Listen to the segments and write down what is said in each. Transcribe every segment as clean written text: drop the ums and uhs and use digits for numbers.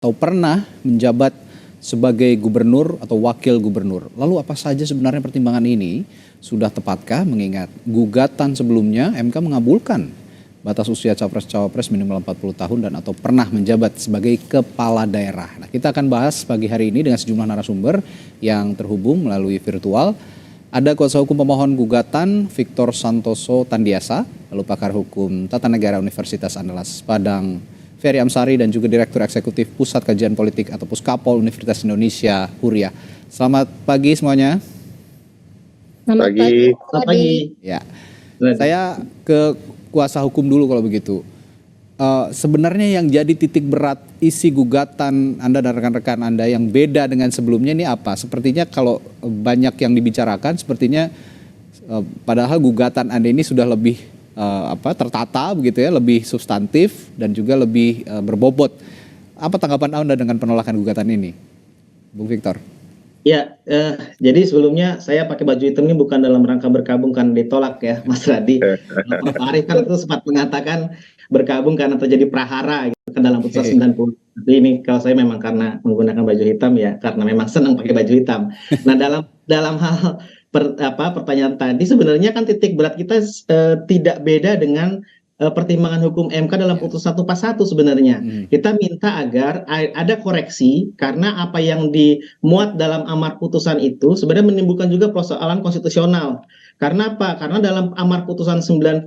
atau pernah menjabat sebagai gubernur atau wakil gubernur. Lalu apa saja sebenarnya pertimbangan ini? Sudah tepatkah mengingat gugatan sebelumnya MK mengabulkan batas usia capres-cawapres minimal 40 tahun dan atau pernah menjabat sebagai kepala daerah. Nah, kita akan bahas pagi hari ini dengan sejumlah narasumber yang terhubung melalui virtual. Ada kuasa hukum pemohon gugatan Victor Santoso Tandiasa, lalu pakar hukum tata negara Universitas Andalas Padang Ferry Amsari, dan juga Direktur Eksekutif Pusat Kajian Politik atau Puskapol Universitas Indonesia Huria. Selamat pagi semuanya. Selamat pagi. Ya, saya ke kuasa hukum dulu kalau begitu. Sebenarnya yang jadi titik berat isi gugatan Anda dan rekan-rekan Anda yang beda dengan sebelumnya ini apa? Sepertinya kalau banyak yang dibicarakan, sepertinya padahal gugatan Anda ini sudah lebih tertata begitu ya, lebih substantif dan juga lebih berbobot. Apa tanggapan Anda dengan penolakan gugatan ini, Bung Victor? Ya, jadi sebelumnya saya pakai baju hitam ini bukan dalam rangka bergabung karena ditolak ya, Mas Radi. Prof. Arief kan itu sempat mengatakan bergabung karena terjadi prahara gitu kan dalam putusan 90. Tapi ini kalau saya memang karena menggunakan baju hitam ya, karena memang senang pakai baju hitam. Nah, dalam hal pertanyaan tadi sebenarnya kan titik berat kita tidak beda dengan pertimbangan hukum MK dalam putusan 141 sebenarnya. Kita minta agar ada koreksi karena apa yang dimuat dalam amar putusan itu sebenarnya menimbulkan juga persoalan konstitusional. Karena apa? Karena dalam amar putusan 90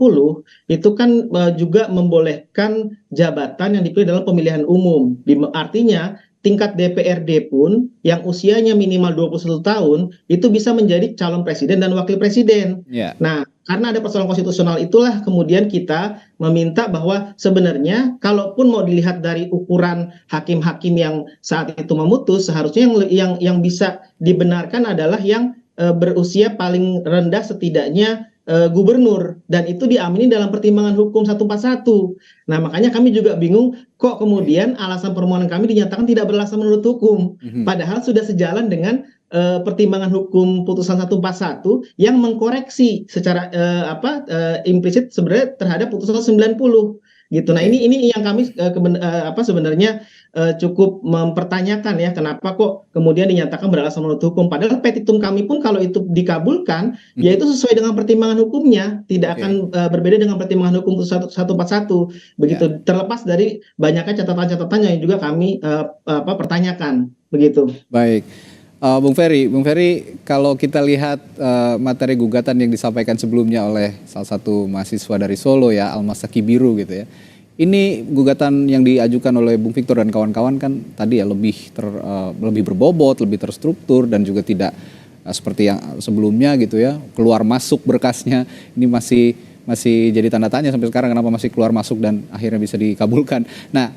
itu kan juga membolehkan jabatan yang dipilih dalam pemilihan umum. Artinya tingkat DPRD pun yang usianya minimal 21 tahun itu bisa menjadi calon presiden dan wakil presiden. Nah, karena ada persoalan konstitusional itulah kemudian kita meminta bahwa sebenarnya kalaupun mau dilihat dari ukuran hakim-hakim yang saat itu memutus, seharusnya yang bisa dibenarkan adalah yang berusia paling rendah setidaknya gubernur, dan itu diamini dalam pertimbangan hukum 141. Nah, makanya kami juga bingung kok kemudian alasan permohonan kami dinyatakan tidak beralasan menurut hukum, padahal sudah sejalan dengan pertimbangan hukum putusan 141 yang mengkoreksi secara implisit sebenarnya terhadap putusan 90 gitu. Nah, ini yang kami sebenarnya cukup mempertanyakan ya, kenapa kok kemudian dinyatakan beralasan menurut hukum, padahal petitum kami pun kalau itu dikabulkan ya itu sesuai dengan pertimbangan hukumnya, tidak akan berbeda dengan pertimbangan hukum 141 begitu, terlepas dari banyaknya catatan-catatan yang juga kami pertanyakan begitu. Baik. Bung Ferry, kalau kita lihat materi gugatan yang disampaikan sebelumnya oleh salah satu mahasiswa dari Solo ya, Almasaki Biru gitu ya. Ini gugatan yang diajukan oleh Bung Victor dan kawan-kawan kan tadi ya lebih berbobot, lebih terstruktur, dan juga tidak seperti yang sebelumnya gitu ya, keluar masuk berkasnya. Ini masih jadi tanda tanya sampai sekarang kenapa masih keluar masuk dan akhirnya bisa dikabulkan. Nah,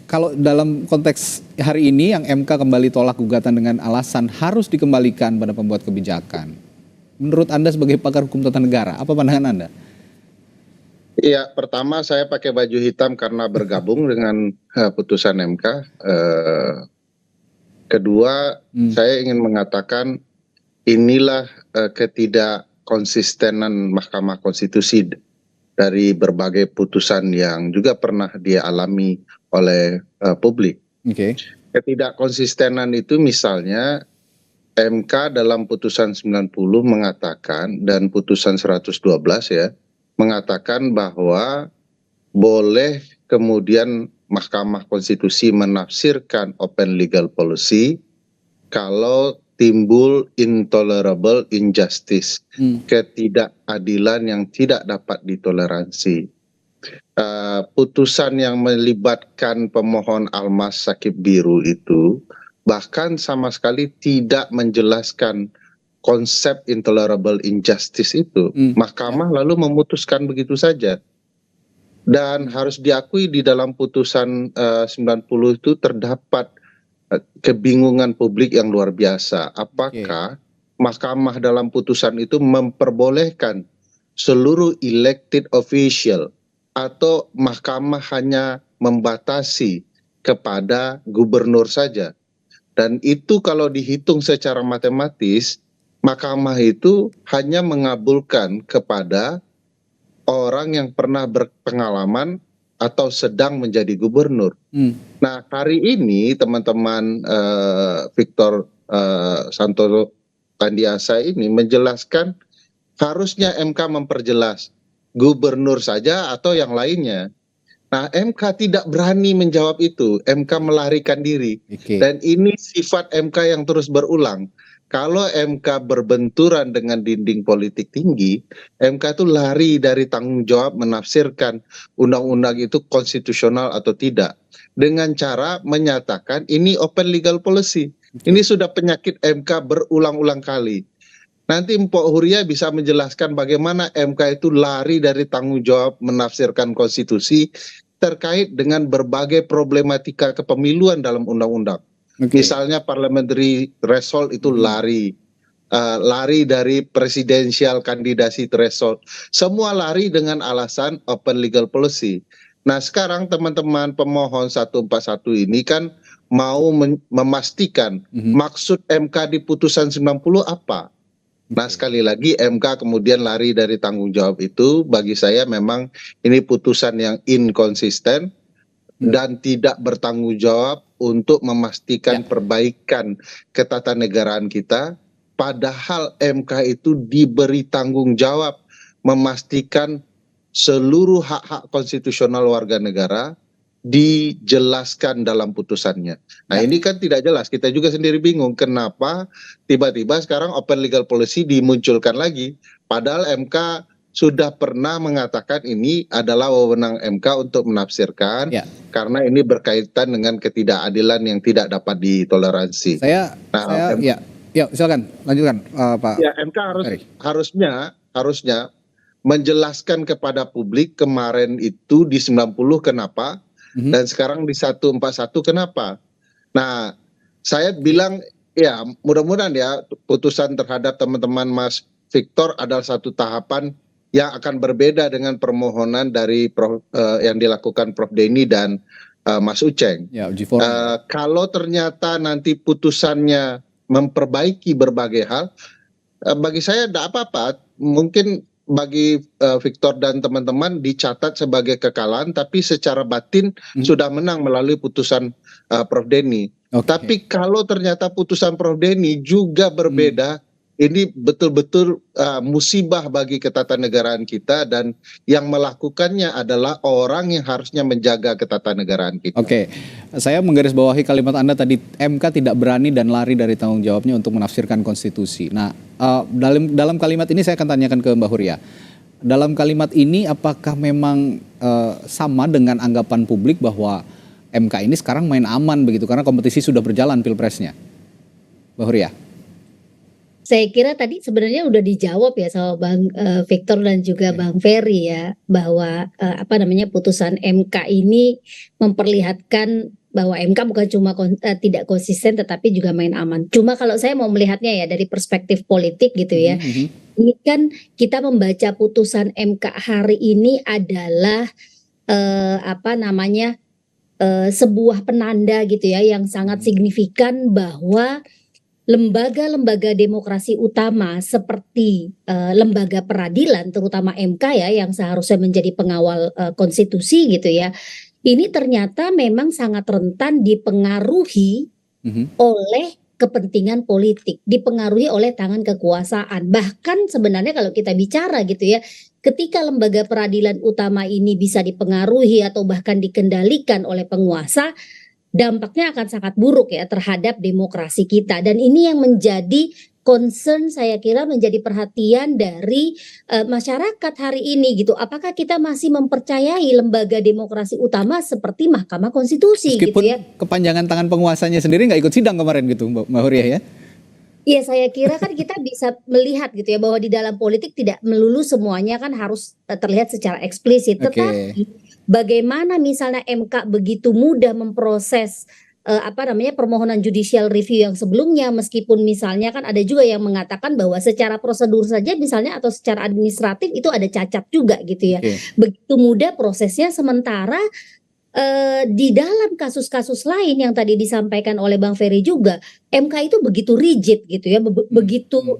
kalau dalam konteks hari ini yang MK kembali tolak gugatan dengan alasan harus dikembalikan pada pembuat kebijakan. Menurut Anda sebagai pakar hukum tata negara, apa pandangan Anda? Iya, pertama saya pakai baju hitam karena bergabung dengan putusan MK. Kedua, saya ingin mengatakan inilah ketidakkonsistenan Mahkamah Konstitusi dari berbagai putusan yang juga pernah dia alami oleh publik. Ketidakkonsistenan itu misalnya MK dalam putusan 90 mengatakan dan putusan 112 ya mengatakan bahwa boleh kemudian Mahkamah Konstitusi menafsirkan open legal policy kalau timbul intolerable injustice, ketidakadilan yang tidak dapat ditoleransi. Putusan yang melibatkan pemohon Almasaki Biru itu bahkan sama sekali tidak menjelaskan konsep intolerable injustice itu. Mahkamah lalu memutuskan begitu saja. Dan harus diakui di dalam putusan 90 itu terdapat kebingungan publik yang luar biasa. Apakah Mahkamah dalam putusan itu memperbolehkan seluruh elected official atau Mahkamah hanya membatasi kepada gubernur saja? Dan itu kalau dihitung secara matematis, Mahkamah itu hanya mengabulkan kepada orang yang pernah berpengalaman atau sedang menjadi gubernur. Nah, hari ini teman-teman Victor Santoro Tandiasa ini menjelaskan harusnya MK memperjelas gubernur saja atau yang lainnya. Nah, MK tidak berani menjawab itu. MK melarikan diri. Dan ini sifat MK yang terus berulang. Kalau MK berbenturan dengan dinding politik tinggi, MK itu lari dari tanggung jawab menafsirkan undang-undang itu konstitusional atau tidak. Dengan cara menyatakan ini open legal policy. Ini sudah penyakit MK berulang-ulang kali. Nanti Mpok Huria bisa menjelaskan bagaimana MK itu lari dari tanggung jawab menafsirkan konstitusi terkait dengan berbagai problematika kepemiluan dalam undang-undang. Misalnya parliamentary threshold itu lari dari presidential kandidasi threshold. Semua lari dengan alasan open legal policy. Nah, sekarang teman-teman pemohon 141 ini kan mau memastikan maksud MK di putusan 90 apa. Nah, sekali lagi MK kemudian lari dari tanggung jawab itu. Bagi saya memang ini putusan yang inkonsisten dan tidak bertanggung jawab untuk memastikan perbaikan ketatanegaraan kita. Padahal MK itu diberi tanggung jawab memastikan seluruh hak-hak konstitusional warga negara dijelaskan dalam putusannya. Nah, ini kan tidak jelas. Kita juga sendiri bingung kenapa tiba-tiba sekarang open legal policy dimunculkan lagi. Padahal MK sudah pernah mengatakan ini adalah wewenang MK untuk menafsirkan karena ini berkaitan dengan ketidakadilan yang tidak dapat ditoleransi. Silakan lanjutkan Pak. Ya, MK harusnya menjelaskan kepada publik kemarin itu di 90 kenapa dan sekarang di 141 kenapa. Nah, saya bilang ya mudah-mudahan ya putusan terhadap teman-teman Mas Victor adalah satu tahapan yang akan berbeda dengan permohonan dari yang dilakukan Prof Denny dan Mas Uceng. Kalau ternyata nanti putusannya memperbaiki berbagai hal, bagi saya tidak apa-apa. Mungkin bagi Victor dan teman-teman dicatat sebagai kekalahan, tapi secara batin sudah menang melalui putusan Prof Denny. Tapi kalau ternyata putusan Prof Denny juga berbeda, ini betul-betul musibah bagi ketatanegaraan kita, dan yang melakukannya adalah orang yang harusnya menjaga ketatanegaraan kita. Saya menggarisbawahi kalimat Anda tadi, MK tidak berani dan lari dari tanggung jawabnya untuk menafsirkan konstitusi. Nah, dalam kalimat ini saya akan tanyakan ke Mbak Huria. Dalam kalimat ini apakah memang sama dengan anggapan publik bahwa MK ini sekarang main aman begitu karena kompetisi sudah berjalan pilpresnya? Mbak Huria. Saya kira tadi sebenarnya udah dijawab ya sama Bang Victor dan juga Bang Ferry ya, bahwa putusan MK ini memperlihatkan bahwa MK bukan cuma tidak konsisten tetapi juga main aman. Cuma kalau saya mau melihatnya ya dari perspektif politik gitu ya. Ini kan kita membaca putusan MK hari ini adalah sebuah penanda gitu ya yang sangat signifikan bahwa lembaga-lembaga demokrasi utama seperti lembaga peradilan terutama MK ya yang seharusnya menjadi pengawal konstitusi gitu ya, ini ternyata memang sangat rentan dipengaruhi oleh kepentingan politik, dipengaruhi oleh tangan kekuasaan. Bahkan sebenarnya kalau kita bicara gitu ya, ketika lembaga peradilan utama ini bisa dipengaruhi atau bahkan dikendalikan oleh penguasa, dampaknya akan sangat buruk ya terhadap demokrasi kita. Dan ini yang menjadi concern, saya kira menjadi perhatian dari masyarakat hari ini gitu. Apakah kita masih mempercayai lembaga demokrasi utama seperti Mahkamah Konstitusi? Meskipun gitu ya, kepanjangan tangan penguasanya sendiri nggak ikut sidang kemarin gitu Mbak Huria ya? Iya, saya kira kan kita bisa melihat gitu ya bahwa di dalam politik tidak melulu semuanya kan harus terlihat secara eksplisit. Tetapi bagaimana misalnya MK begitu mudah memproses permohonan judicial review yang sebelumnya, meskipun misalnya kan ada juga yang mengatakan bahwa secara prosedur saja misalnya atau secara administratif itu ada cacat juga gitu ya. Begitu mudah prosesnya, sementara di dalam kasus-kasus lain yang tadi disampaikan oleh Bang Ferry juga, MK itu begitu rigid gitu ya, begitu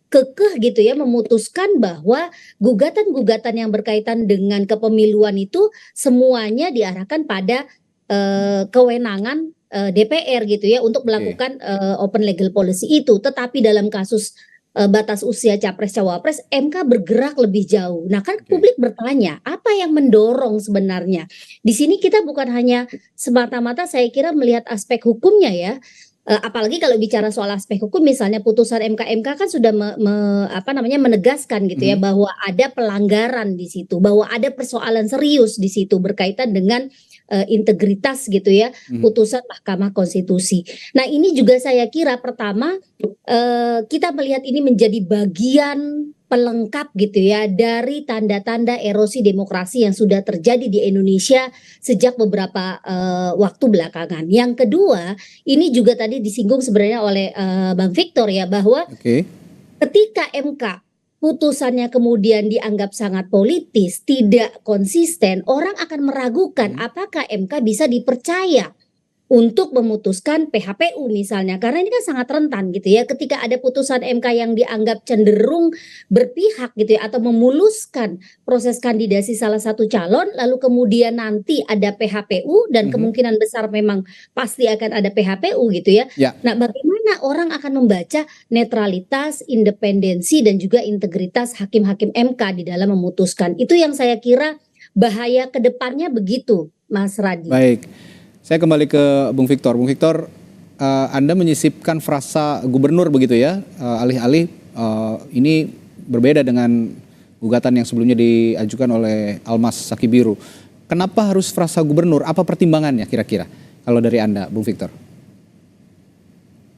kekeh gitu ya memutuskan bahwa gugatan-gugatan yang berkaitan dengan kepemiluan itu semuanya diarahkan pada kewenangan DPR gitu ya untuk melakukan open legal policy itu. Tetapi dalam kasus batas usia capres cawapres, MK bergerak lebih jauh. Nah kan publik bertanya apa yang mendorong sebenarnya. Di sini kita bukan hanya semata-mata saya kira melihat aspek hukumnya ya. Apalagi kalau bicara soal aspek hukum, misalnya putusan MK kan sudah menegaskan gitu ya bahwa ada pelanggaran di situ, bahwa ada persoalan serius di situ berkaitan dengan integritas gitu ya putusan Mahkamah Konstitusi. Nah ini juga saya kira pertama kita melihat ini menjadi bagian pelengkap gitu ya dari tanda-tanda erosi demokrasi yang sudah terjadi di Indonesia sejak beberapa waktu belakangan. Yang kedua, ini juga tadi disinggung sebenarnya oleh Bang Victor ya bahwa ketika MK putusannya kemudian dianggap sangat politis, tidak konsisten, orang akan meragukan apakah MK bisa dipercaya untuk memutuskan PHPU misalnya, karena ini kan sangat rentan gitu ya, ketika ada putusan MK yang dianggap cenderung berpihak gitu ya, atau memuluskan proses kandidasi salah satu calon, lalu kemudian nanti ada PHPU dan kemungkinan besar memang pasti akan ada PHPU gitu ya. Nah bagaimana orang akan membaca netralitas, independensi dan juga integritas hakim-hakim MK di dalam memutuskan, itu yang saya kira bahaya ke depannya begitu Mas Radhi. Baik. Saya kembali ke Bung Victor. Bung Victor, Anda menyisipkan frasa gubernur begitu ya, alih-alih ini berbeda dengan gugatan yang sebelumnya diajukan oleh Almas Sakibiru. Kenapa harus frasa gubernur? Apa pertimbangannya kira-kira kalau dari Anda, Bung Victor?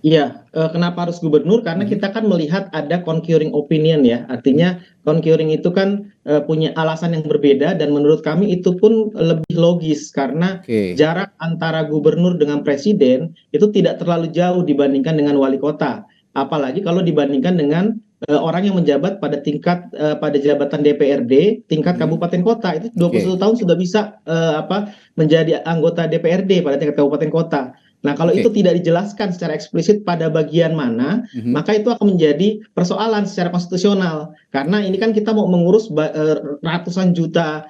Iya, kenapa harus gubernur? Karena kita kan melihat ada concurring opinion ya, artinya concurring itu kan punya alasan yang berbeda dan menurut kami itu pun lebih logis karena jarak antara gubernur dengan presiden itu tidak terlalu jauh dibandingkan dengan wali kota, apalagi kalau dibandingkan dengan orang yang menjabat pada tingkat pada jabatan DPRD tingkat kabupaten kota itu 21 tahun sudah bisa menjadi anggota DPRD pada tingkat kabupaten kota. Nah, kalau itu tidak dijelaskan secara eksplisit pada bagian mana, maka itu akan menjadi persoalan secara konstitusional. Karena ini kan kita mau mengurus ratusan juta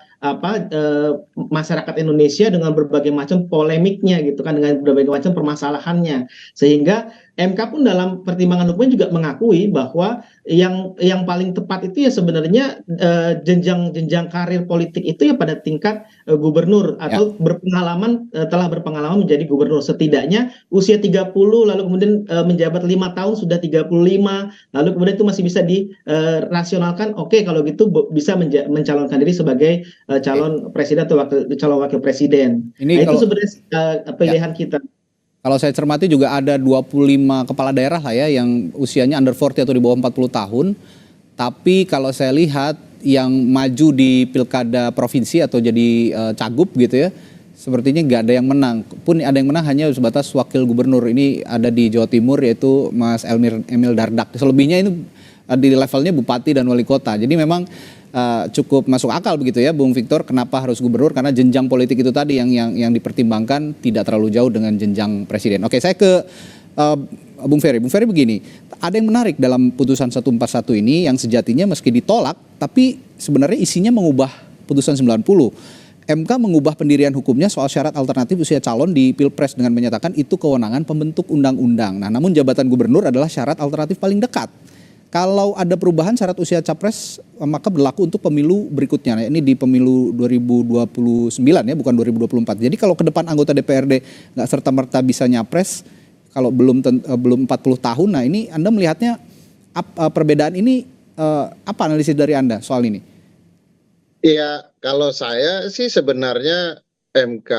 masyarakat Indonesia dengan berbagai macam polemiknya gitu kan, dengan berbagai macam permasalahannya. Sehingga MK pun dalam pertimbangan hukumnya juga mengakui bahwa yang paling tepat itu ya sebenarnya jenjang karir politik itu ya pada tingkat gubernur atau telah berpengalaman menjadi gubernur, setidaknya usia 30 lalu kemudian menjabat 5 tahun sudah 35, lalu kemudian itu masih bisa dirasionalkan, oke, kalau gitu bisa mencalonkan diri sebagai calon presiden atau calon wakil presiden. Nah, itu sebenarnya pilihan kita. Kalau saya cermati juga ada 25 kepala daerah lah ya yang usianya under 40 atau di bawah 40 tahun. Tapi kalau saya lihat yang maju di pilkada provinsi atau jadi cagup gitu ya, sepertinya nggak ada yang menang. Pun ada yang menang hanya sebatas wakil gubernur. Ini ada di Jawa Timur yaitu Mas Emil Dardak. Selebihnya ini di levelnya bupati dan wali kota. Jadi memang cukup masuk akal begitu ya Bung Victor, kenapa harus gubernur, karena jenjang politik itu tadi yang dipertimbangkan tidak terlalu jauh dengan jenjang presiden. Oke, saya ke Bung Ferry. Bung Ferry begini, ada yang menarik dalam putusan 141 ini yang sejatinya meski ditolak tapi sebenarnya isinya mengubah putusan 90. MK mengubah pendirian hukumnya soal syarat alternatif usia calon di Pilpres dengan menyatakan itu kewenangan pembentuk undang-undang. Nah, namun jabatan gubernur adalah syarat alternatif paling dekat. Kalau ada perubahan syarat usia capres maka berlaku untuk pemilu berikutnya. Nah, ini di pemilu 2029 ya, bukan 2024. Jadi kalau ke depan anggota DPRD nggak serta-merta bisa nyapres kalau belum 40 tahun. Nah, ini Anda melihatnya perbedaan ini apa analisis dari Anda soal ini? Ya, kalau saya sih sebenarnya MK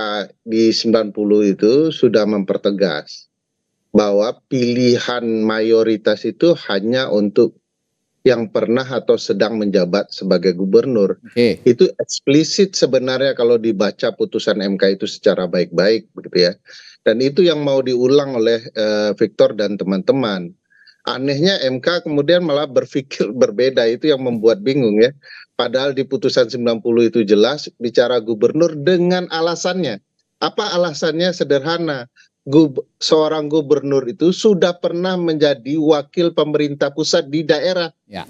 di 90 itu sudah mempertegas bahwa pilihan mayoritas itu hanya untuk yang pernah atau sedang menjabat sebagai gubernur. Itu eksplisit sebenarnya kalau dibaca putusan MK itu secara baik-baik begitu ya. Dan itu yang mau diulang oleh Victor dan teman-teman. Anehnya MK kemudian malah berpikir berbeda, itu yang membuat bingung ya. Padahal di putusan 90 itu jelas bicara gubernur dengan alasannya. Apa alasannya? Sederhana. seorang gubernur itu sudah pernah menjadi wakil pemerintah pusat di daerah. Ya,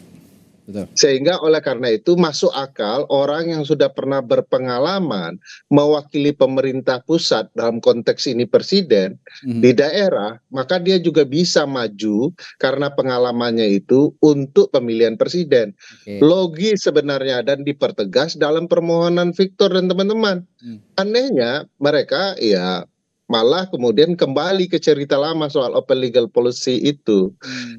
betul. Sehingga oleh karena itu masuk akal orang yang sudah pernah berpengalaman mewakili pemerintah pusat dalam konteks ini presiden di daerah, maka dia juga bisa maju karena pengalamannya itu untuk pemilihan presiden. Logis sebenarnya dan dipertegas dalam permohonan Victor dan teman-teman. Anehnya mereka ya malah kemudian kembali ke cerita lama soal open legal policy itu.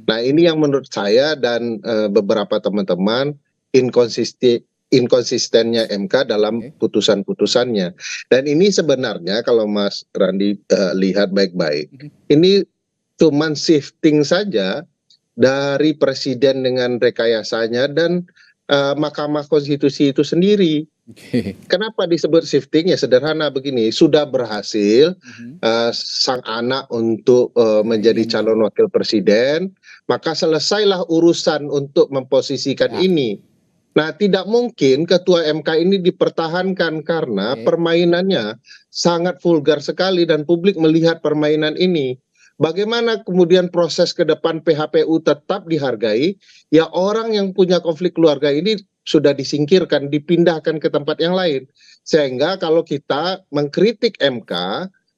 Nah ini yang menurut saya dan beberapa teman-teman inkonsistennya MK dalam putusan-putusannya. Dan ini sebenarnya kalau Mas Randi lihat baik-baik, ini cuman shifting saja dari presiden dengan rekayasanya dan Mahkamah Konstitusi itu sendiri. Kenapa disebut shifting? Ya sederhana begini, sudah berhasil sang anak untuk menjadi calon wakil presiden, maka selesailah urusan untuk memposisikan ini. Nah, tidak mungkin ketua MK ini dipertahankan karena permainannya sangat vulgar sekali dan publik melihat permainan ini. Bagaimana kemudian proses ke depan PHPU tetap dihargai? Ya orang yang punya konflik keluarga ini sudah disingkirkan, dipindahkan ke tempat yang lain. Sehingga kalau kita mengkritik MK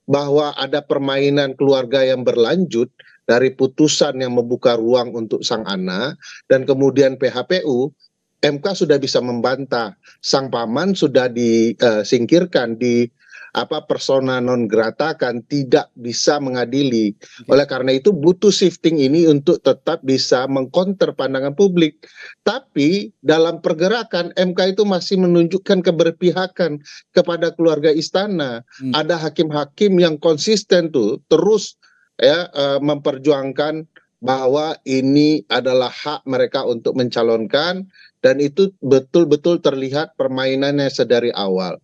bahwa ada permainan keluarga yang berlanjut dari putusan yang membuka ruang untuk sang anak dan kemudian PHPU, MK sudah bisa membantah. Sang paman sudah disingkirkan, persona non grata kan tidak bisa mengadili. Oleh karena itu butuh shifting ini untuk tetap bisa mengcounter pandangan publik. Tapi dalam pergerakan MK itu masih menunjukkan keberpihakan kepada keluarga istana. Ada hakim-hakim yang konsisten tuh terus memperjuangkan bahwa ini adalah hak mereka untuk mencalonkan. Dan itu betul-betul terlihat permainannya sedari awal.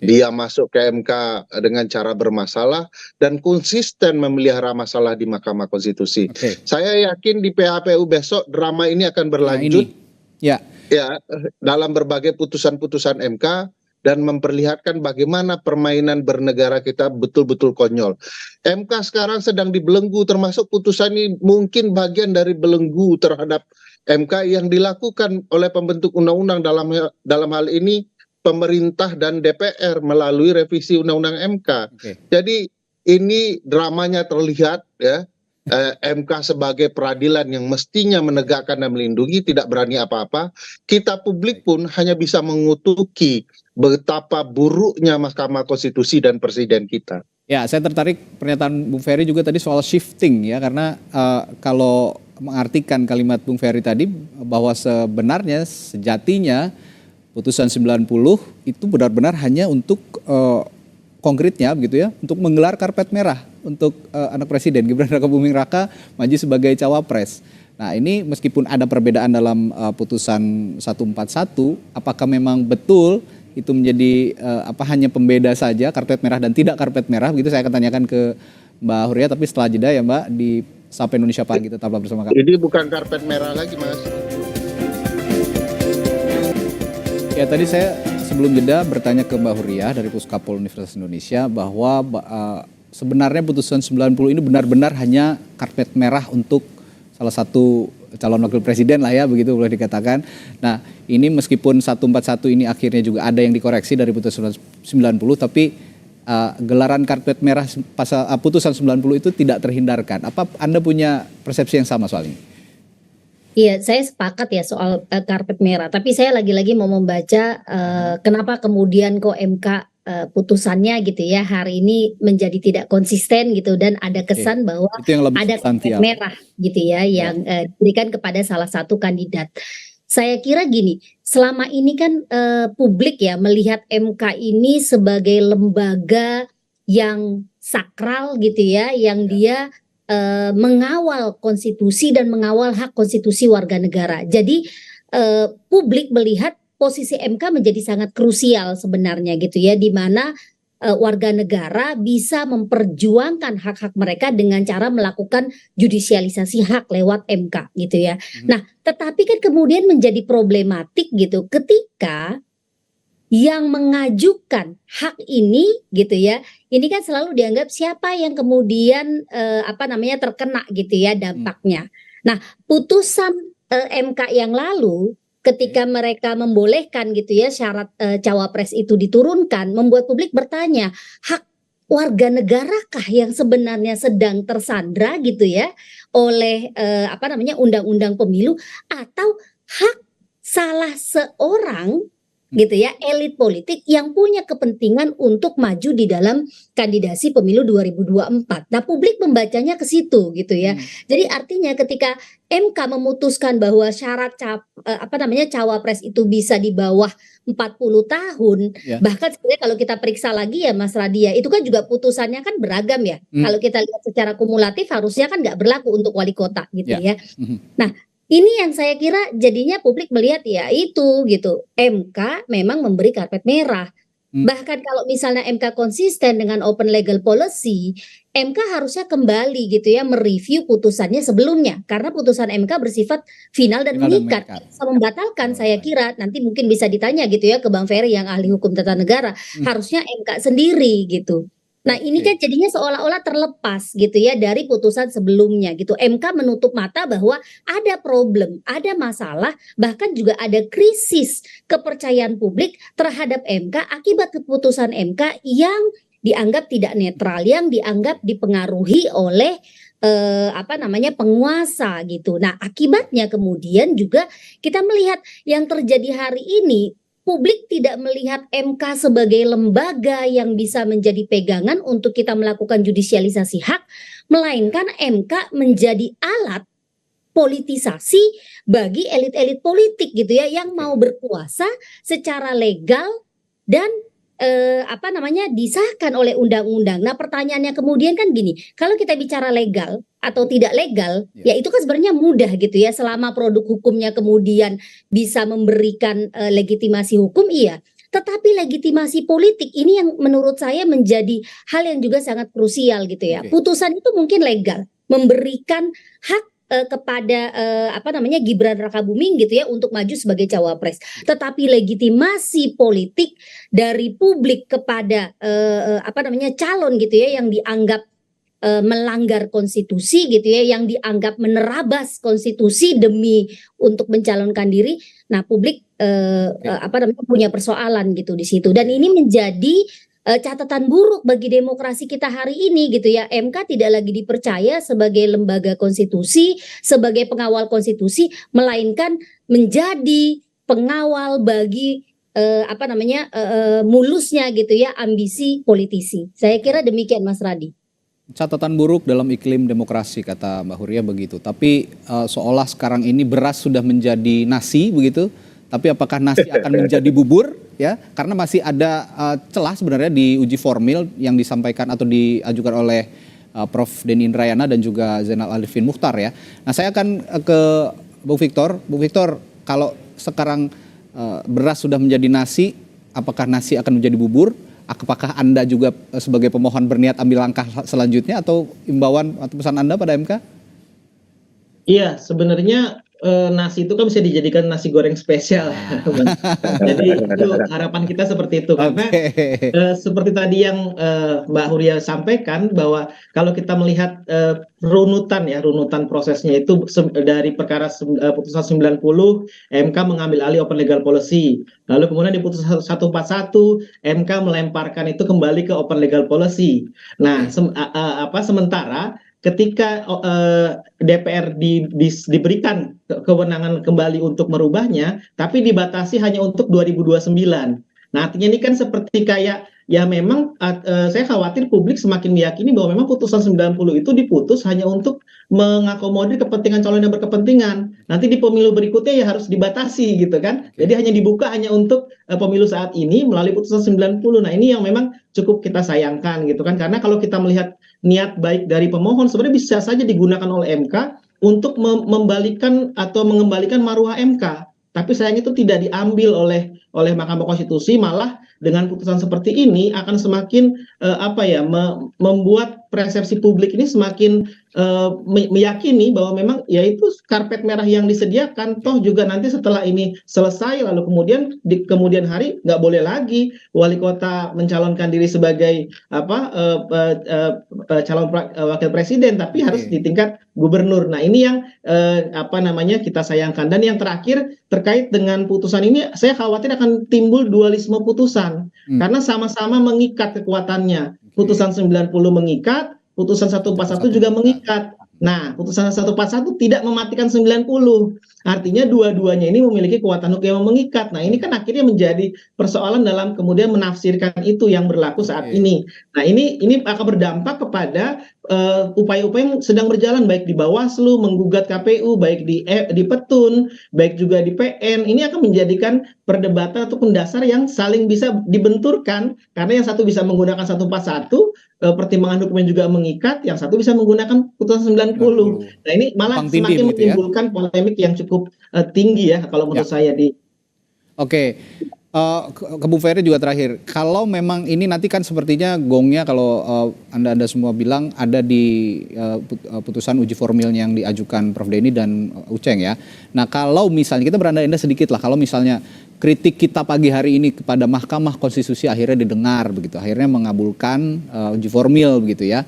Dia masuk ke MK dengan cara bermasalah dan konsisten memelihara masalah di Mahkamah Konstitusi. Saya yakin di PHPU besok drama ini akan berlanjut. Ya, dalam berbagai putusan-putusan MK dan memperlihatkan bagaimana permainan bernegara kita betul-betul konyol. MK sekarang sedang dibelenggu, termasuk putusan ini mungkin bagian dari belenggu terhadap MK yang dilakukan oleh pembentuk undang-undang dalam hal ini pemerintah dan DPR melalui revisi undang-undang MK. Jadi ini dramanya terlihat ya. MK sebagai peradilan yang mestinya menegakkan dan melindungi tidak berani apa-apa. Kita publik pun hanya bisa mengutuki betapa buruknya Mahkamah Konstitusi dan presiden kita. Ya, saya tertarik pernyataan Bung Ferry juga tadi soal shifting ya, karena kalau mengartikan kalimat Bung Ferry tadi bahwa sebenarnya sejatinya putusan 90 itu benar-benar hanya untuk konkretnya begitu ya, untuk menggelar karpet merah untuk anak presiden Gibran Raka Buming Raka maju sebagai cawapres. Nah, ini meskipun ada perbedaan dalam putusan 141, apakah memang betul itu menjadi hanya pembeda saja karpet merah dan tidak karpet merah begitu? Saya akan tanyakan ke Mbak Huria, tapi setelah jeda ya Mbak, di Sapa Indonesia Pagi tetaplah bersama kami. Ini bukan karpet merah lagi Mas. Ya, tadi saya sebelum jeda bertanya ke Mbak Huria dari Puskapol Universitas Indonesia bahwa sebenarnya putusan 90 ini benar-benar hanya karpet merah untuk salah satu calon wakil presiden lah ya, begitu boleh dikatakan. Nah, ini meskipun 141 ini akhirnya juga ada yang dikoreksi dari putusan 90, tapi gelaran karpet merah putusan 90 itu tidak terhindarkan. Apa Anda punya persepsi yang sama soal ini? Iya, saya sepakat ya soal karpet merah. Tapi saya lagi-lagi mau membaca kenapa kemudian kok MK putusannya gitu ya hari ini menjadi tidak konsisten gitu, dan ada kesan bahwa ada karpet merah gitu ya yang diberikan kepada salah satu kandidat. Saya kira gini, selama ini kan publik ya melihat MK ini sebagai lembaga yang sakral gitu ya, yang dia mengawal konstitusi dan mengawal hak konstitusi warga negara. Jadi publik melihat posisi MK menjadi sangat krusial sebenarnya gitu ya, di mana warga negara bisa memperjuangkan hak-hak mereka dengan cara melakukan judisialisasi hak lewat MK gitu ya. Nah, tetapi kan kemudian menjadi problematik gitu ketika yang mengajukan hak ini gitu ya, ini kan selalu dianggap siapa yang kemudian terkena gitu ya dampaknya. Nah, putusan MK yang lalu ketika mereka membolehkan gitu ya syarat cawapres itu diturunkan, membuat publik bertanya, hak warga negarakah yang sebenarnya sedang tersandra gitu ya oleh undang-undang pemilu, atau hak salah seorang gitu ya elit politik yang punya kepentingan untuk maju di dalam kandidasi pemilu 2024. Nah, publik membacanya ke situ gitu ya. Jadi artinya ketika MK memutuskan bahwa syarat cawapres itu bisa di bawah 40 tahun, bahkan sebenarnya kalau kita periksa lagi ya Mas Radia, itu kan juga putusannya kan beragam ya. Kalau kita lihat secara kumulatif harusnya kan nggak berlaku untuk wali kota gitu ya. Nah, ini yang saya kira jadinya publik melihat ya itu gitu, MK memang memberi karpet merah. Bahkan kalau misalnya MK konsisten dengan open legal policy, MK harusnya kembali gitu ya mereview putusannya sebelumnya, karena putusan MK bersifat final dan mengikat. Bisa membatalkan, saya kira nanti mungkin bisa ditanya gitu ya ke Bang Ferry yang ahli hukum tata negara, harusnya MK sendiri gitu. Nah, ini kan jadinya seolah-olah terlepas gitu ya dari putusan sebelumnya gitu. MK menutup mata bahwa ada problem, ada masalah, bahkan juga ada krisis kepercayaan publik terhadap MK akibat keputusan MK yang dianggap tidak netral, yang dianggap dipengaruhi oleh penguasa gitu. Nah, akibatnya kemudian juga kita melihat yang terjadi hari ini, publik tidak melihat MK sebagai lembaga yang bisa menjadi pegangan untuk kita melakukan judisialisasi hak, melainkan MK menjadi alat politisasi bagi elit-elit politik gitu ya, yang mau berkuasa secara legal dan disahkan oleh undang-undang. Nah, pertanyaannya kemudian kan gini, kalau kita bicara legal atau tidak legal, ya itu kan sebenarnya mudah gitu ya, selama produk hukumnya kemudian bisa memberikan legitimasi hukum, iya. Tetapi legitimasi politik ini yang menurut saya menjadi hal yang juga sangat krusial gitu ya. Putusan itu mungkin legal, memberikan hak kepada Gibran Rakabuming gitu ya untuk maju sebagai cawapres. Tetapi legitimasi politik dari publik kepada calon gitu ya yang dianggap melanggar konstitusi gitu ya, yang dianggap menerabas konstitusi demi untuk mencalonkan diri. Nah, publik punya persoalan gitu di situ, dan ini menjadi catatan buruk bagi demokrasi kita hari ini gitu ya. MK tidak lagi dipercaya sebagai lembaga konstitusi, sebagai pengawal konstitusi, melainkan menjadi pengawal bagi mulusnya gitu ya ambisi politisi. Saya kira demikian Mas Radi. Catatan buruk dalam iklim demokrasi kata Mbak Huria begitu. Tapi seolah sekarang ini beras sudah menjadi nasi begitu. Tapi apakah nasi akan menjadi bubur ya? Karena masih ada celah sebenarnya di uji formil yang disampaikan atau diajukan oleh Prof. Denny Indrayana dan juga Zainal Arifin Muchtar ya. Nah, saya akan ke Bung Victor. Bung Victor, kalau sekarang beras sudah menjadi nasi, apakah nasi akan menjadi bubur? Apakah Anda juga sebagai pemohon berniat ambil langkah selanjutnya atau imbauan atau pesan Anda pada MK? Iya, sebenarnya nasi itu kan bisa dijadikan nasi goreng spesial. Jadi itu harapan kita seperti itu. Karena seperti tadi yang Mbak Huria sampaikan, bahwa kalau kita melihat runutan prosesnya itu dari perkara putusan 90, MK mengambil alih open legal policy. Lalu kemudian di putusan 141, MK melemparkan itu kembali ke open legal policy. Nah, sementara ketika DPR diberikan kewenangan kembali untuk merubahnya, tapi dibatasi hanya untuk 2029. Nah, artinya ini kan seperti kayak ya memang saya khawatir publik semakin meyakini bahwa memang putusan 90 itu diputus hanya untuk mengakomodir kepentingan calon yang berkepentingan. Nanti di pemilu berikutnya ya harus dibatasi gitu kan. Jadi hanya dibuka hanya untuk pemilu saat ini melalui putusan 90. Nah, ini yang memang cukup kita sayangkan gitu kan. Karena kalau kita melihat niat baik dari pemohon, sebenarnya bisa saja digunakan oleh MK untuk membalikan atau mengembalikan marwah MK. Tapi sayangnya itu tidak diambil oleh Mahkamah Konstitusi, malah dengan putusan seperti ini akan semakin membuat persepsi publik ini semakin meyakini bahwa memang ya itu karpet merah yang disediakan, toh juga nanti setelah ini selesai lalu kemudian di kemudian hari nggak boleh lagi wali kota mencalonkan diri sebagai calon wakil presiden, tapi harus di tingkat gubernur. Nah ini yang kita sayangkan. Dan yang terakhir terkait dengan putusan ini, saya khawatir akan timbul dualisme putusan karena sama-sama mengikat kekuatannya. Putusan 90 mengikat, putusan 141 juga mengikat. Nah, putusan 141 tidak mematikan 90. Artinya dua-duanya ini memiliki kekuatan hukum yang mengikat. Nah, ini kan akhirnya menjadi persoalan dalam kemudian menafsirkan itu yang berlaku saat ini. Nah, ini akan berdampak kepada upaya-upaya yang sedang berjalan baik di Bawaslu, menggugat KPU, baik di Petun, baik juga di PN. Ini akan menjadikan perdebatan atau dasar yang saling bisa dibenturkan karena yang satu bisa menggunakan 141, pertimbangan hukumnya juga mengikat, yang satu bisa menggunakan putusan 90. Nah, ini malah semakin menimbulkan polemik yang cukup tinggi ya kalau menurut saya di. Oke. Ke Bu Ferry juga terakhir, kalau memang ini nanti kan sepertinya gongnya kalau Anda semua bilang ada di putusan uji formilnya yang diajukan Prof. Denny dan Uceng ya. Nah kalau misalnya kita berandai-andai sedikit lah, kalau misalnya kritik kita pagi hari ini kepada Mahkamah Konstitusi akhirnya didengar begitu, akhirnya mengabulkan uji formil begitu ya.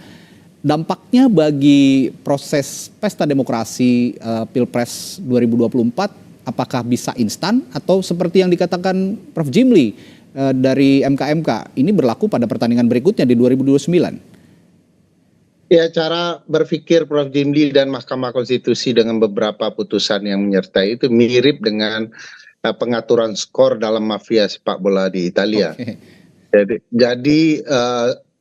Dampaknya bagi proses pesta demokrasi Pilpres 2024 apakah bisa instan atau seperti yang dikatakan Prof. Jimli dari MKMK ini berlaku pada pertandingan berikutnya di 2029? Ya, cara berpikir Prof. Jimli dan Mahkamah Konstitusi dengan beberapa putusan yang menyertai itu mirip dengan pengaturan skor dalam mafia sepak bola di Italia. Okay. Jadi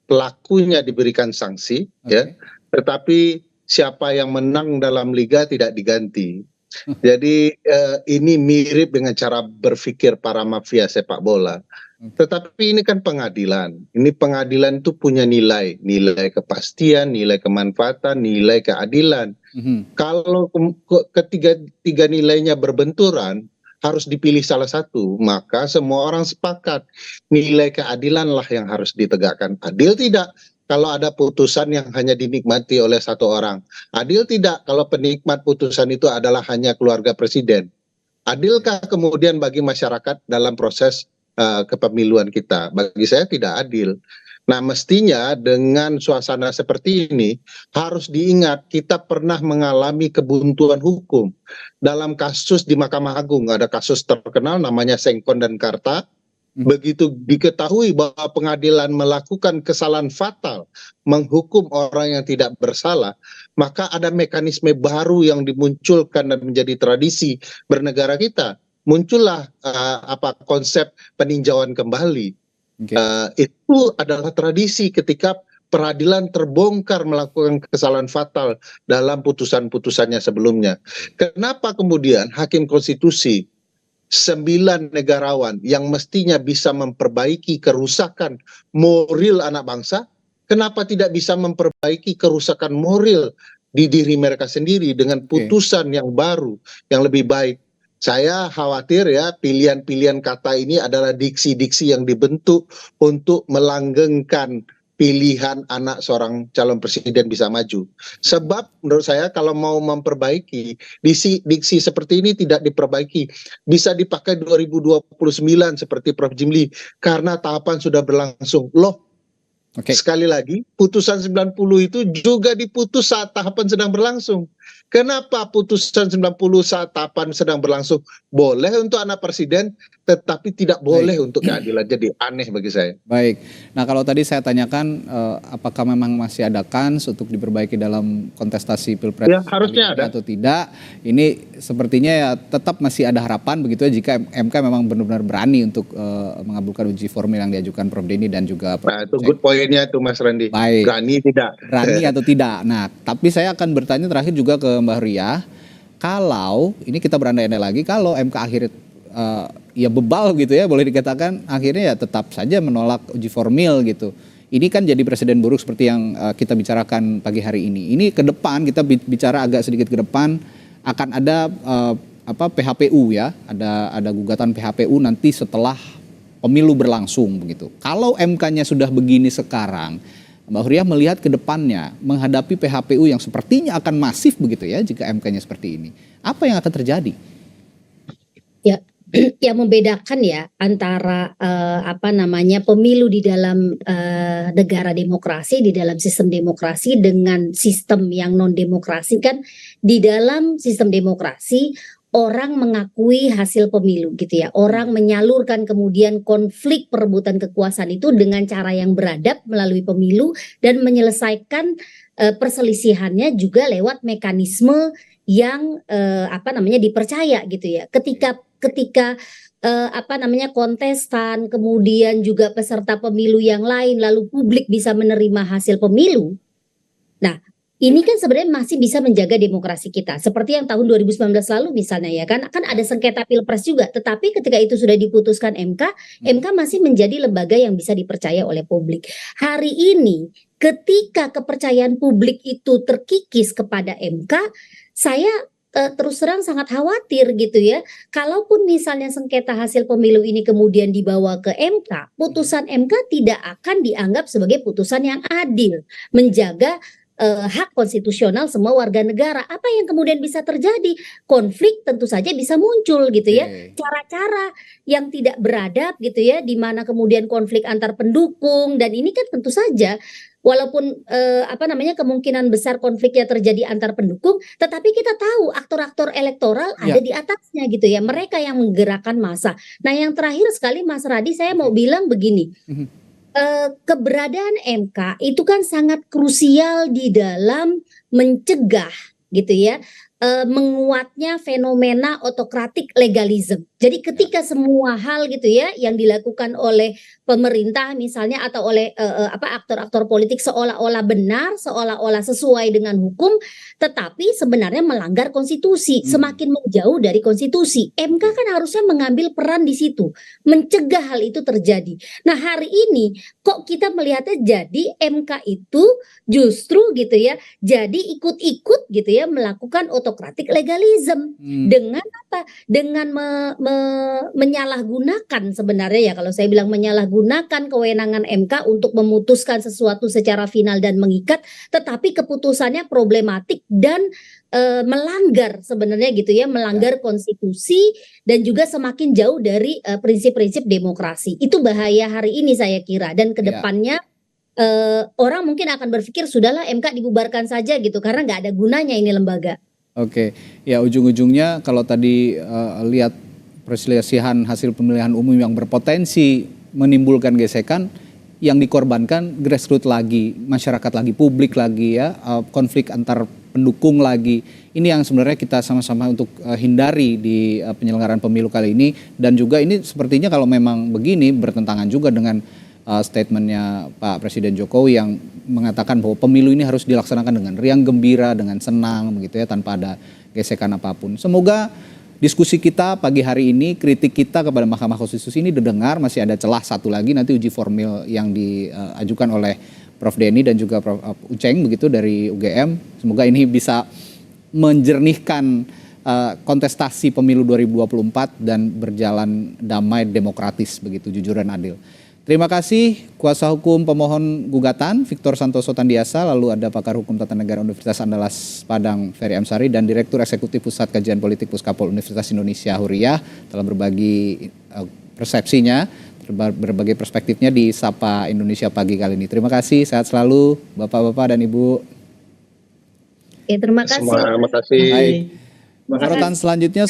pelakunya diberikan sanksi, ya, tetapi siapa yang menang dalam liga tidak diganti. Jadi ini mirip dengan cara berpikir para mafia sepak bola. Tetapi ini kan pengadilan. Ini pengadilan itu punya nilai kepastian, nilai kemanfaatan, nilai keadilan. Kalau ketiga nilainya berbenturan, harus dipilih salah satu, maka semua orang sepakat nilai keadilan lah yang harus ditegakkan. Adil tidak kalau ada putusan yang hanya dinikmati oleh satu orang? Adil tidak kalau penikmat putusan itu adalah hanya keluarga presiden? Adilkah kemudian bagi masyarakat dalam proses kepemiluan kita? Bagi saya tidak adil. Nah, mestinya dengan suasana seperti ini harus diingat kita pernah mengalami kebuntuan hukum. Dalam kasus di Mahkamah Agung ada kasus terkenal namanya Sengkon dan Karta. Begitu diketahui bahwa pengadilan melakukan kesalahan fatal, menghukum orang yang tidak bersalah, maka ada mekanisme baru yang dimunculkan dan menjadi tradisi bernegara kita. Muncullah konsep peninjauan kembali. Itu adalah tradisi ketika peradilan terbongkar melakukan kesalahan fatal dalam putusan-putusannya sebelumnya. Kenapa kemudian Hakim Konstitusi 9 negarawan yang mestinya bisa memperbaiki kerusakan moral anak bangsa, kenapa tidak bisa memperbaiki kerusakan moral di diri mereka sendiri dengan putusan yang baru, yang lebih baik? Saya khawatir ya pilihan-pilihan kata ini adalah diksi-diksi yang dibentuk untuk melanggengkan pilihan anak seorang calon presiden bisa maju. Sebab menurut saya kalau mau memperbaiki diksi seperti ini tidak diperbaiki, bisa dipakai 2029 seperti Prof. Jimli karena tahapan sudah berlangsung. Loh, sekali lagi putusan 90 itu juga diputus saat tahapan sedang berlangsung. Kenapa putusan 90 saat tahapan sedang berlangsung boleh untuk anak presiden tetapi tidak boleh untuk keadilan? Jadi aneh bagi saya. Baik. Nah kalau tadi saya tanyakan apakah memang masih ada kans untuk diperbaiki dalam kontestasi Pilpres ya, harusnya ada atau tidak? Ini sepertinya ya tetap masih ada harapan begitu ya jika MK memang benar-benar berani untuk mengabulkan uji formil yang diajukan Prof. Denny dan juga Prof. Nah itu good pointnya tuh Mas Randi. Baik. Berani tidak? Berani atau tidak? Nah tapi saya akan bertanya terakhir juga ke Mbak Ria. Kalau ini kita berandai-andai lagi kalau MK akhirnya ya bebal gitu ya boleh dikatakan akhirnya ya tetap saja menolak uji formil gitu. Ini kan jadi presiden buruk seperti yang kita bicarakan pagi hari ini. Ini ke depan kita bicara agak sedikit ke depan akan ada PHPU ya, ada gugatan PHPU nanti setelah pemilu berlangsung begitu. Kalau MK-nya sudah begini sekarang, Mbak Huriah melihat ke depannya menghadapi PHPU yang sepertinya akan masif begitu ya jika MK-nya seperti ini. Apa yang akan terjadi? Ya, yang membedakan ya antara pemilu di dalam negara demokrasi, di dalam sistem demokrasi dengan sistem yang non demokrasi kan, di dalam sistem demokrasi orang mengakui hasil pemilu gitu ya. Orang menyalurkan kemudian konflik perebutan kekuasaan itu dengan cara yang beradab melalui pemilu dan menyelesaikan perselisihannya juga lewat mekanisme yang dipercaya gitu ya. Ketika kontestan kemudian juga peserta pemilu yang lain lalu publik bisa menerima hasil pemilu. Nah, ini kan sebenarnya masih bisa menjaga demokrasi kita. Seperti yang tahun 2019 lalu misalnya ya kan ada sengketa Pilpres juga, tetapi ketika itu sudah diputuskan MK masih menjadi lembaga yang bisa dipercaya oleh publik. Hari ini ketika kepercayaan publik itu terkikis kepada MK, saya terus terang sangat khawatir gitu ya. Kalaupun misalnya sengketa hasil pemilu ini kemudian dibawa ke MK, putusan MK tidak akan dianggap sebagai putusan yang adil, menjaga hak konstitusional semua warga negara. Apa yang kemudian bisa terjadi? Konflik tentu saja bisa muncul gitu ya. Cara-cara yang tidak beradab gitu ya, di mana kemudian konflik antar pendukung, dan ini kan tentu saja walaupun kemungkinan besar konfliknya terjadi antar pendukung, tetapi kita tahu aktor-aktor elektoral ada di atasnya gitu ya. Mereka yang menggerakkan massa. Nah, yang terakhir sekali Mas Radi, saya mau bilang begini. Keberadaan MK itu kan sangat krusial di dalam mencegah gitu ya menguatnya fenomena autokratik legalisme. Jadi ketika semua hal gitu ya yang dilakukan oleh pemerintah misalnya atau oleh aktor-aktor politik seolah-olah benar, seolah-olah sesuai dengan hukum, tetapi sebenarnya melanggar konstitusi, semakin menjauh dari konstitusi. MK kan harusnya mengambil peran di situ, mencegah hal itu terjadi. Nah, hari ini kok kita melihatnya jadi MK itu justru gitu ya, jadi ikut-ikut gitu ya melakukan autokratik legalisme. Dengan apa? Dengan menyalahgunakan sebenarnya ya, kalau saya bilang menyalahgunakan kewenangan MK untuk memutuskan sesuatu secara final dan mengikat, tetapi keputusannya problematik dan melanggar sebenarnya gitu ya, melanggar konstitusi dan juga semakin jauh dari prinsip-prinsip demokrasi. Itu bahaya hari ini saya kira, dan kedepannya orang mungkin akan berpikir sudahlah MK dibubarkan saja gitu karena nggak ada gunanya ini lembaga. Oke, ya ujung-ujungnya kalau tadi lihat perselisihan hasil pemilihan umum yang berpotensi menimbulkan gesekan, yang dikorbankan grassroots lagi, masyarakat lagi, publik lagi ya, konflik antar pendukung lagi. Ini yang sebenarnya kita sama-sama untuk hindari di penyelenggaraan pemilu kali ini, dan juga ini sepertinya kalau memang begini bertentangan juga dengan statementnya Pak Presiden Jokowi yang mengatakan bahwa pemilu ini harus dilaksanakan dengan riang gembira, dengan senang begitu ya, tanpa ada gesekan apapun. Semoga diskusi kita pagi hari ini, kritik kita kepada Mahkamah Konstitusi ini didengar. Masih ada celah satu lagi nanti uji formil yang diajukan oleh Prof Denny dan juga Prof Uceng begitu dari UGM. Semoga ini bisa menjernihkan kontestasi pemilu 2024 dan berjalan damai, demokratis begitu, jujur dan adil. Terima kasih kuasa hukum pemohon gugatan Victor Santoso Tandiasa, lalu ada pakar hukum tata negara Universitas Andalas Padang Ferry Amsari, dan Direktur Eksekutif Pusat Kajian Politik Puskapol Universitas Indonesia Huriah telah berbagi persepsinya, berbagai perspektifnya di Sapa Indonesia pagi kali ini. Terima kasih, sehat selalu Bapak-bapak dan Ibu. Terima kasih. Terima kasih. Baik. Sorotan selanjutnya